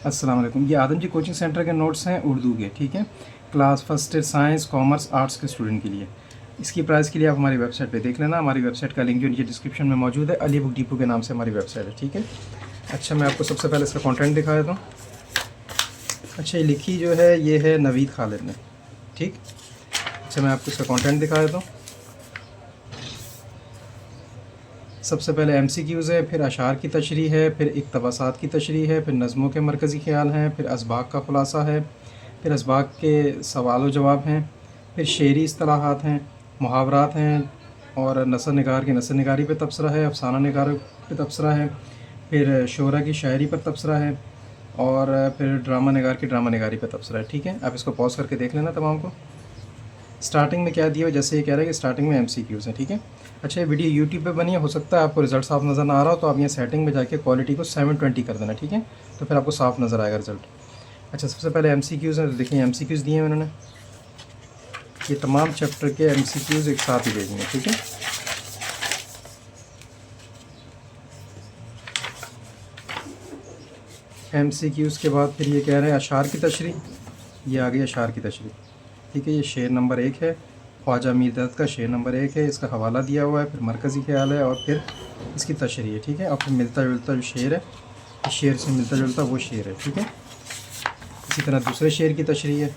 अस्सलाम वालेकुम। ये आदम जी कोचिंग सेंटर के नोट्स हैं उर्दू के, ठीक है। Class first year science commerce arts के स्टूडेंट के लिए। इसकी प्राइस के लिए आप हमारी वेबसाइट पे देख लेना। हमारी वेबसाइट का लिंक जो नीचे डिस्क्रिप्शन में मौजूद है, अली बुक डिपो के नाम से हमारी वेबसाइट है, ठीक है। अच्छा, मैं आपको सबसे पहले इसका कंटेंट दिखा देता हूँ। अच्छा, ये लिखी जो है ये है नवीद खालिद ने, ठीक। अच्छा, मैं आपको इसका कंटेंट दिखा देता हूँ। सबसे पहले MCQs है, फिर अशार की तशरीह है, फिर इक़्तबासात की तशरीह है, फिर नज़मों के मरकज़ी ख़याल हैं, फिर असबाक का ख़ुलासा है, फिर असबाक के सवाल व जवाब हैं, फिर शेरी इस्तिलाहात हैं, मुहावरात हैं, और नसर निगार की नसर निगारी पर तबसरा है, अफसाना निगार पर तबसरा है, फिर शोरा की शायरी पर तबसरा है, और फिर ड्रामा निगार की ड्रामा निगारी पर तबसरा है, ठीक है। आप इसको पॉज करके देख लेना तमाम को। स्टार्टिंग में क्या दिया हुआ, जैसे ये कह रहा है कि स्टार्टिंग में MCQs हैं, ठीक है। अच्छा, ये वीडियो यूट्यूब पे बनी है, हो सकता है आपको रिज़ल्ट साफ नज़र ना आ रहा हो, तो आप यहाँ सेटिंग में जाके क्वालिटी को 720 कर देना, ठीक है। तो फिर आपको साफ नज़र आएगा रिज़ल्ट। अच्छा, सबसे पहले MCQs हैं, तो देखिए MCQs दिए हैं उन्होंने। ये तमाम चैप्टर के MCQs एक साथ ही दे देंगे, ठीक है। MCQs के बाद फिर ये कह रहे हैं अशार की तशरीह। ये आ गई अशार की तशरीह, ठीक है। ये शेर नंबर 1 है, ख्वाजा मीर दर्द का शेर नंबर 1 है। इसका हवाला दिया हुआ है, फिर मरकज़ी ख़याल है, और फिर इसकी तशरीह है, ठीक है। और फिर मिलता जुलता जो शेर है, इस शेर से मिलता जुलता वो शेर है, ठीक है। इसी तरह दूसरे शेर की तशरीह है।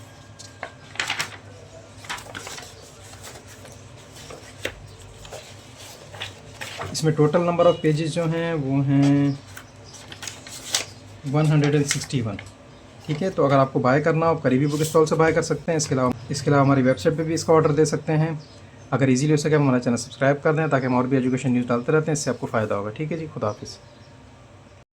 इसमें टोटल नंबर ऑफ़ पेजेस जो हैं वो हैं 161, ठीक है। तो अगर आपको बाय करना हो, आप करीबी बुक स्टॉल से बाय कर सकते हैं। इसके अलावा हमारी वेबसाइट पे भी इसका ऑर्डर दे सकते हैं। अगर इजीली हो सके हमारा चैनल सब्सक्राइब कर दें, ताकि हम और भी एजुकेशन न्यूज़ डालते रहते हैं, इससे आपको फ़ायदा होगा, ठीक है जी। खुदा हाफिज़।